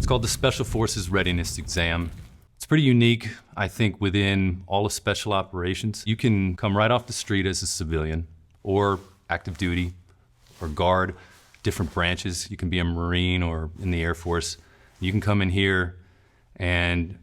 called the Special Forces Readiness Exam. It's pretty unique, I think, within all of special operations. You can come right off the street as a civilian, or active duty, or guard, different branches. You can be a Marine or in the Air Force. You can come in here and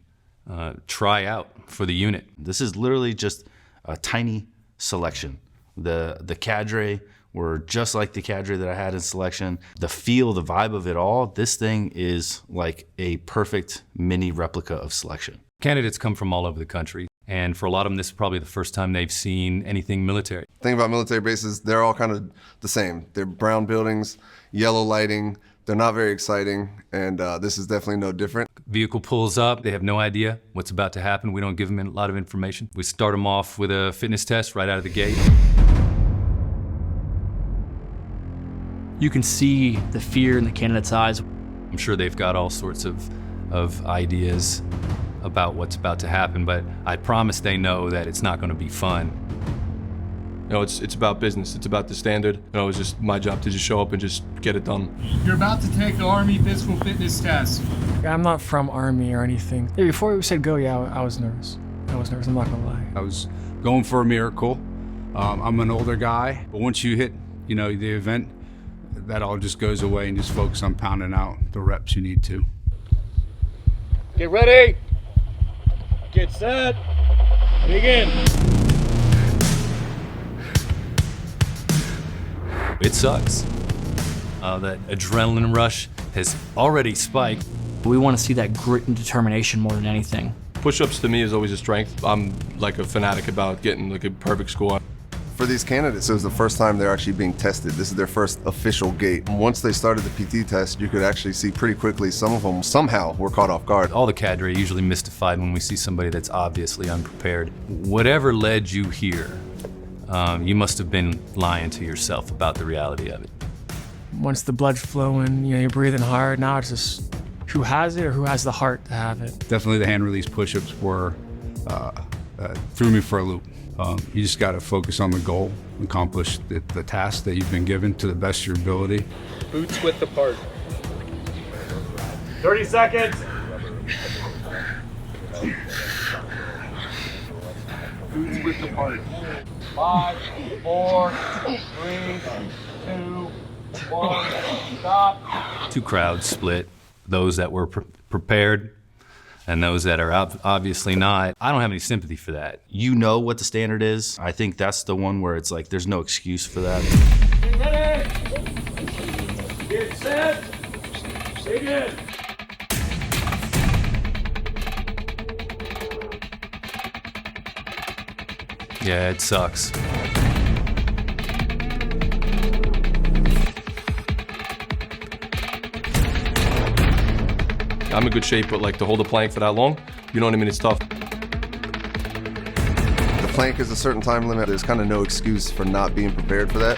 try out for the unit. This is literally just a tiny selection. The cadre were just like the cadre that I had in selection. The feel, the vibe of it all, this thing is like a perfect mini replica of selection. Candidates come from all over the country, and for a lot of them, this is probably the first time they've seen anything military. The thing about military bases, they're all kind of the same. They're brown buildings, yellow lighting. They're not very exciting, and this is definitely no different. Vehicle pulls up, they have no idea what's about to happen. We don't give them a lot of information. We start them off with a fitness test right out of the gate. You can see the fear in the candidate's eyes. I'm sure they've got all sorts of ideas about what's about to happen, but I promise they know that it's not going to be fun. You know, it's about business. It's about the standard. You know, it's just my job to just show up and just get it done. You're about to take the Army physical fitness test. I'm not from Army or anything. Yeah, before we said go, yeah, I was nervous. I'm not gonna lie. I was going for a miracle. I'm an older guy, but once you hit, you know, the event, that all just goes away and just focus on pounding out the reps you need to. Get ready. Get set. Begin. It sucks. That adrenaline rush has already spiked. We want to see that grit and determination more than anything. Push-ups to me is always a strength. I'm like a fanatic about getting like a perfect score. For these candidates, it was the first time they're actually being tested. This is their first official gate. Once they started the PT test, you could actually see pretty quickly some of them somehow were caught off guard. All the cadre are usually mystified when we see somebody that's obviously unprepared. Whatever led you here, you must have been lying to yourself about the reality of it. Once the blood's flowing, you know, you're breathing hard, now it's just who has it or who has the heart to have it. Definitely the hand release push-ups were, threw me for a loop. You just got to focus on the goal, accomplish the task that you've been given to the best of your ability. Boots width apart. 30 seconds. Boots width apart. 5, 4, 3, 2, 1, stop. Two crowds split, those that were prepared and those that are obviously not. I don't have any sympathy for that. You know what the standard is. I think that's the one where it's like there's no excuse for that. Get ready. Get set. Begin. Yeah, it sucks. I'm in good shape, but like to hold a plank for that long, you know what I mean? It's tough. The plank is a certain time limit. There's kind of no excuse for not being prepared for that.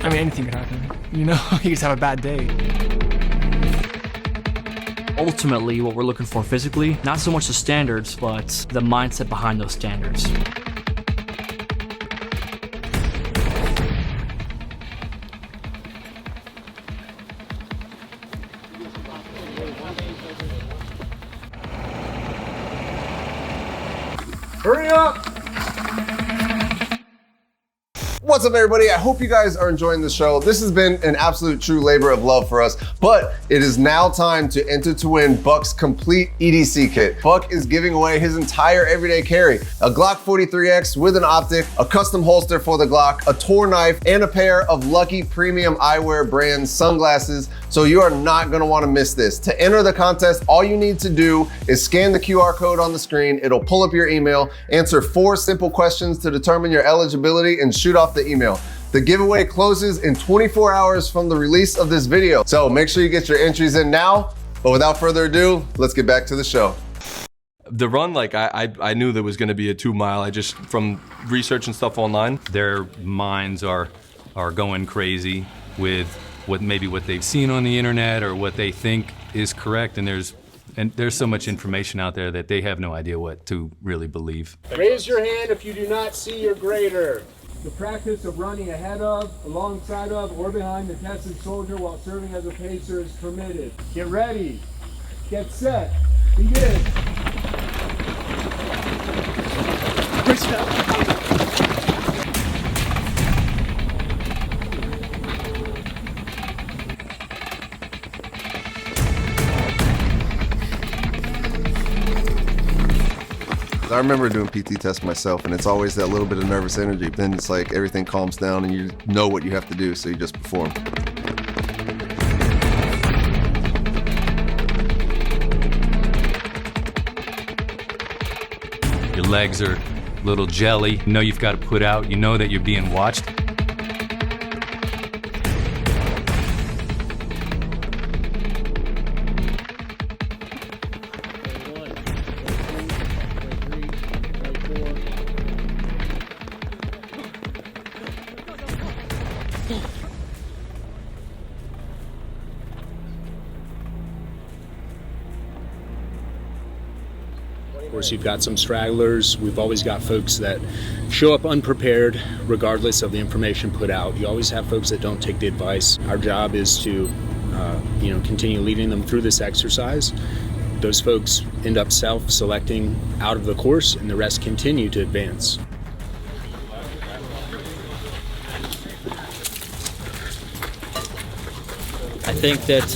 I mean, anything could happen. You know, you just have a bad day. Ultimately, what we're looking for physically, not so much the standards, but the mindset behind those standards. Hurry up. What's up, everybody? I hope you guys are enjoying the show. This has been an absolute true labor of love for us, but it is now time to enter to win Buck's complete EDC kit. Buck is giving away his entire everyday carry, a Glock 43X with an optic, a custom holster for the Glock, a Tor knife, and a pair of Lucky Premium Eyewear brand sunglasses, so you are not gonna wanna miss this. To enter the contest, all you need to do is scan the QR code on the screen. It'll pull up your email, answer 4 simple questions to determine your eligibility, and shoot off the email. The giveaway closes in 24 hours from the release of this video. So make sure you get your entries in now. But without further ado, let's get back to the show. The run, like I knew there was gonna be a 2 mile. I just, from research and stuff online. Their minds are going crazy with what they've seen on the internet or what they think is correct, and there's so much information out there that they have no idea what to really believe. Raise your hand if you do not see your grader. The practice of running ahead of, alongside of, or behind the tested soldier while serving as a pacer is permitted. Get ready. Get set. Begin. Great step. I remember doing PT tests myself, and it's always that little bit of nervous energy. But then it's like everything calms down and you know what you have to do, so you just perform. Your legs are a little jelly. You know you've got to put out. You know that you're being watched. Of course, you've got some stragglers. We've always got folks that show up unprepared regardless of the information put out. You always have folks that don't take the advice. Our job is to continue leading them through this exercise. Those folks end up self-selecting out of the course, and the rest continue to advance. I think that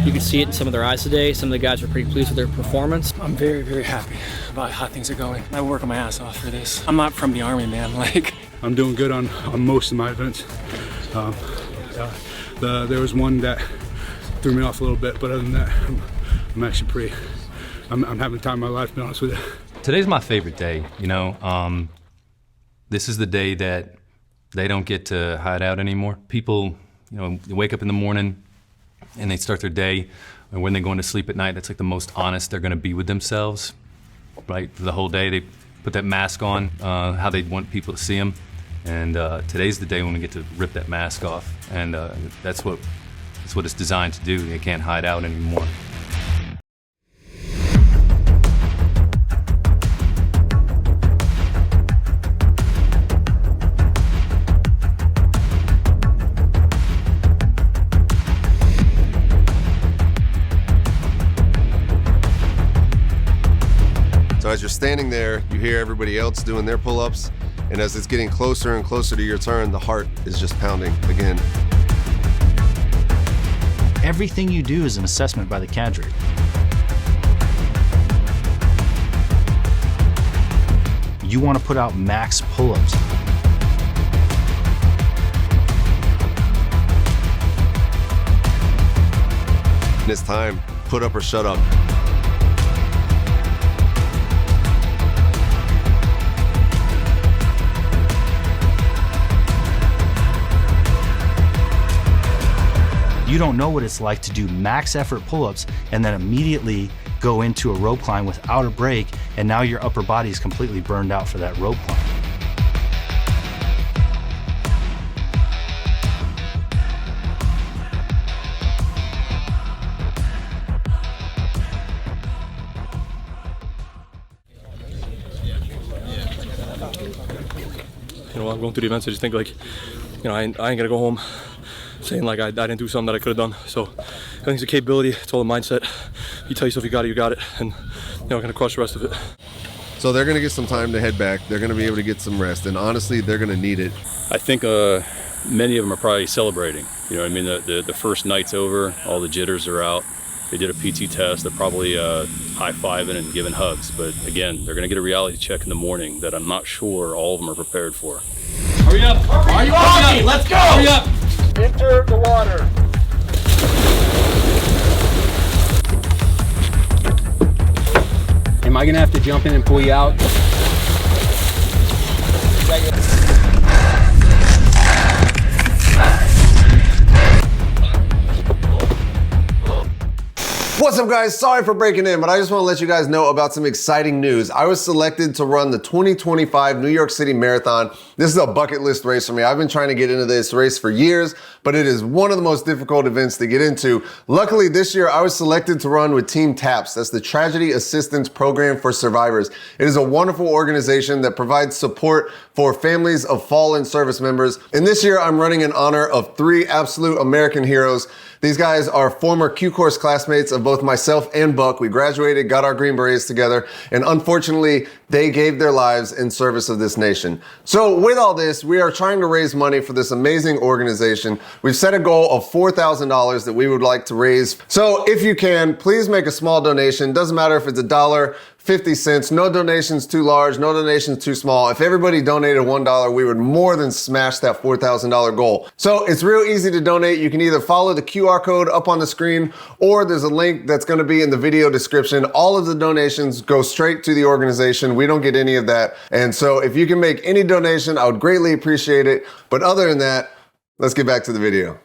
you can see it in some of their eyes today. Some of the guys are pretty pleased with their performance. I'm very, very happy about how things are going. I work my ass off for this. I'm not from the Army, man. I'm doing good on most of my events. There was one that threw me off a little bit, but other than that, I'm actually I'm having the time of my life, to be honest with you. Today's my favorite day, This is the day that they don't get to hide out anymore. People, they wake up in the morning and they start their day, and when they're going to sleep at night, that's like the most honest they're gonna be with themselves, right? The whole day, they put that mask on, how they want people to see them. And today's the day when we get to rip that mask off. And that's what it's designed to do. They can't hide out anymore. So as you're standing there, you hear everybody else doing their pull-ups, and as it's getting closer and closer to your turn, the heart is just pounding again. Everything you do is an assessment by the cadre. You want to put out max pull-ups. And it's time, put up or shut up. You don't know what it's like to do max effort pull-ups and then immediately go into a rope climb without a break, and now your upper body is completely burned out for that rope climb. While I'm going through the events, I just think I ain't gonna go home saying I didn't do something that I could have done. So I think it's a capability, it's all a mindset. You tell yourself you got it, and we're gonna crush the rest of it. So they're gonna get some time to head back. They're gonna be able to get some rest, and honestly, they're gonna need it. I think many of them are probably celebrating. The first night's over, all the jitters are out. They did a PT test, they're probably high-fiving and giving hugs. But again, they're gonna get a reality check in the morning that I'm not sure all of them are prepared for. Hurry up! Are you walking? Let's go! Hurry up! Enter the water. Am I gonna have to jump in and pull you out? What's up, guys? Sorry for breaking in, but I just want to let you guys know about some exciting news. I was selected to run the 2025 New York City Marathon. This is a bucket list race for me. I've been trying to get into this race for years, but it is one of the most difficult events to get into. Luckily, this year I was selected to run with Team TAPS. That's the Tragedy Assistance Program for Survivors. It is a wonderful organization that provides support for families of fallen service members. And this year I'm running in honor of 3 absolute American heroes. These guys are former Q course classmates of both myself and Buck. We graduated, got our Green Berets together, and unfortunately, they gave their lives in service of this nation. So with all this, we are trying to raise money for this amazing organization. We've set a goal of $4,000 that we would like to raise. So if you can, please make a small donation. Doesn't matter if it's $1, 50 cents, no donations too large, no donations too small. If everybody donated $1, we would more than smash that $4,000 goal. So it's real easy to donate. You can either follow the QR code up on the screen, or there's a link that's gonna be in the video description. All of the donations go straight to the organization. We don't get any of that. And so if you can make any donation, I would greatly appreciate it. But other than that, let's get back to the video.